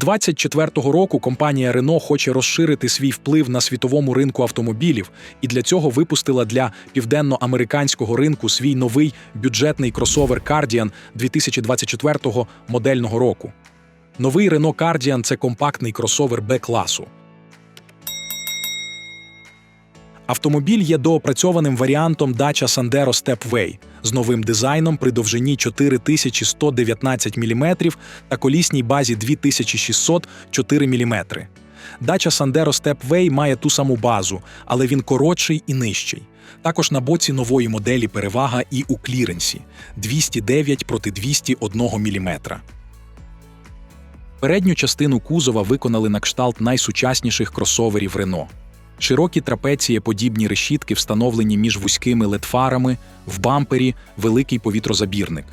2024 року компанія Renault хоче розширити свій вплив на світовому ринку автомобілів і для цього випустила для південноамериканського ринку свій новий бюджетний кросовер Kardian 2024 модельного року. Новий Renault Kardian – це компактний кросовер Б-класу. Автомобіль є доопрацьованим варіантом Dacia Sandero Stepway з новим дизайном при довжині 4119 мм та колісній базі 2604 мм. Dacia Sandero Stepway має ту саму базу, але він коротший і нижчий. Також на боці нової моделі перевага і у кліренсі – 209 проти 201 мм. Передню частину кузова виконали на кшталт найсучасніших кросоверів Renault. Широкі трапецієподібні решітки встановлені між вузькими LED-фарами, в бампері – великий повітрозабірник.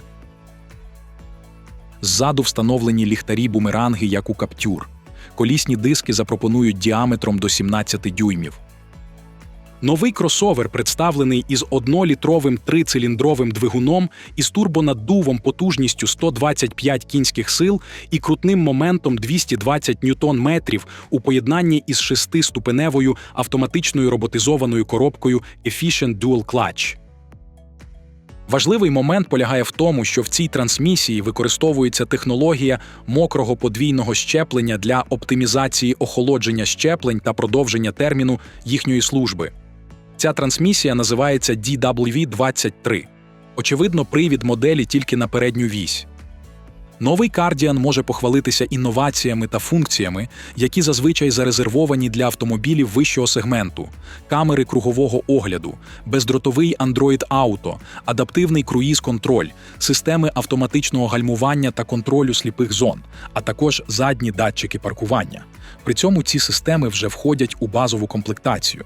Ззаду встановлені ліхтарі-бумеранги, як у Captur. Колісні диски запропонують діаметром до 17 дюймів. Новий кросовер представлений із 1-літровим трициліндровим двигуном із турбонаддувом потужністю 125 кінських сил і крутним моментом 220 ньютон-метрів у поєднанні із 6-ступеневою автоматичною роботизованою коробкою Efficient Dual Clutch. Важливий момент полягає в тому, що в цій трансмісії використовується технологія мокрого подвійного щеплення для оптимізації охолодження щеплень та продовження терміну їхньої служби. Ця трансмісія називається DW23. Очевидно, привід моделі тільки на передню вісь. Новий Kardian може похвалитися інноваціями та функціями, які зазвичай зарезервовані для автомобілів вищого сегменту: камери кругового огляду, бездротовий Android Auto, адаптивний круїз-контроль, системи автоматичного гальмування та контролю сліпих зон, а також задні датчики паркування. При цьому ці системи вже входять у базову комплектацію.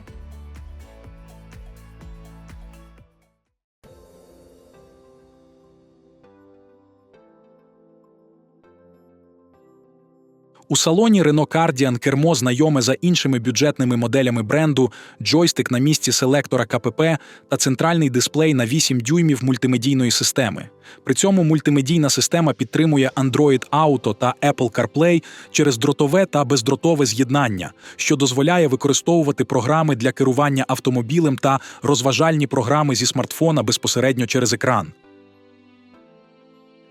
У салоні Renault Kardian кермо знайоме за іншими бюджетними моделями бренду, джойстик на місці селектора КПП та центральний дисплей на 8 дюймів мультимедійної системи. При цьому мультимедійна система підтримує Android Auto та Apple CarPlay через дротове та бездротове з'єднання, що дозволяє використовувати програми для керування автомобілем та розважальні програми зі смартфона безпосередньо через екран.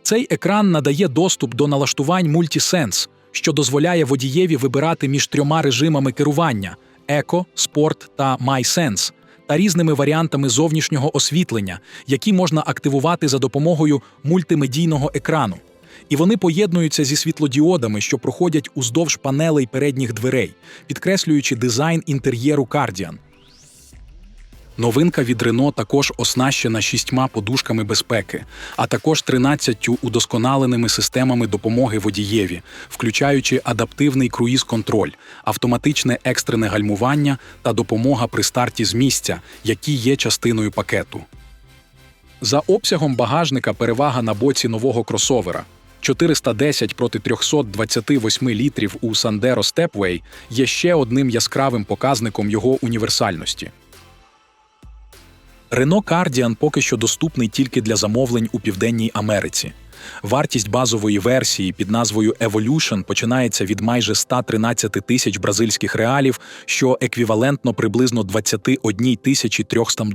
Цей екран надає доступ до налаштувань Multisense, що дозволяє водієві вибирати між 3 режимами керування – Eco, Sport та MySense, та різними варіантами зовнішнього освітлення, які можна активувати за допомогою мультимедійного екрану. І вони поєднуються зі світлодіодами, що проходять уздовж панелей передніх дверей, підкреслюючи дизайн інтер'єру Kardian. Новинка від Renault також оснащена 6 подушками безпеки, а також 13 удосконаленими системами допомоги водієві, включаючи адаптивний круїз-контроль, автоматичне екстрене гальмування та допомога при старті з місця, які є частиною пакету. За обсягом багажника перевага на боці нового кросовера. 410 проти 328 літрів у Sandero Stepway є ще одним яскравим показником його універсальності. Renault Kardian поки що доступний тільки для замовлень у Південній Америці. Вартість базової версії під назвою Evolution починається від майже 113 тисяч бразильських реалів, що еквівалентно приблизно $21 300.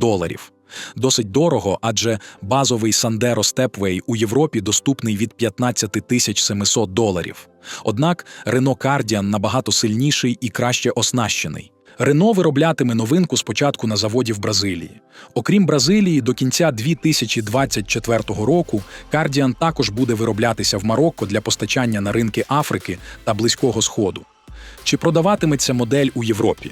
Досить дорого, адже базовий Sandero Stepway у Європі доступний від $15 700. Однак Renault Kardian набагато сильніший і краще оснащений. Renault вироблятиме новинку спочатку на заводі в Бразилії. Окрім Бразилії, до кінця 2024 року Kardian також буде вироблятися в Марокко для постачання на ринки Африки та Близького Сходу. Чи продаватиметься модель у Європі?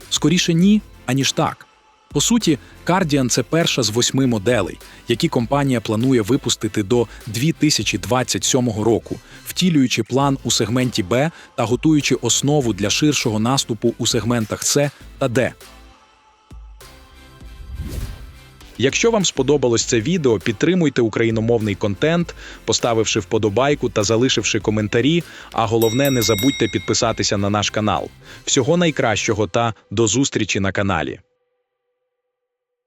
Скоріше ні, аніж так. По суті, Kardian – це перша з 8 моделей, які компанія планує випустити до 2027 року, втілюючи план у сегменті Б та готуючи основу для ширшого наступу у сегментах С та Д. Якщо вам сподобалось це відео, підтримуйте україномовний контент, поставивши вподобайку та залишивши коментарі, а головне, не забудьте підписатися на наш канал. Всього найкращого та до зустрічі на каналі!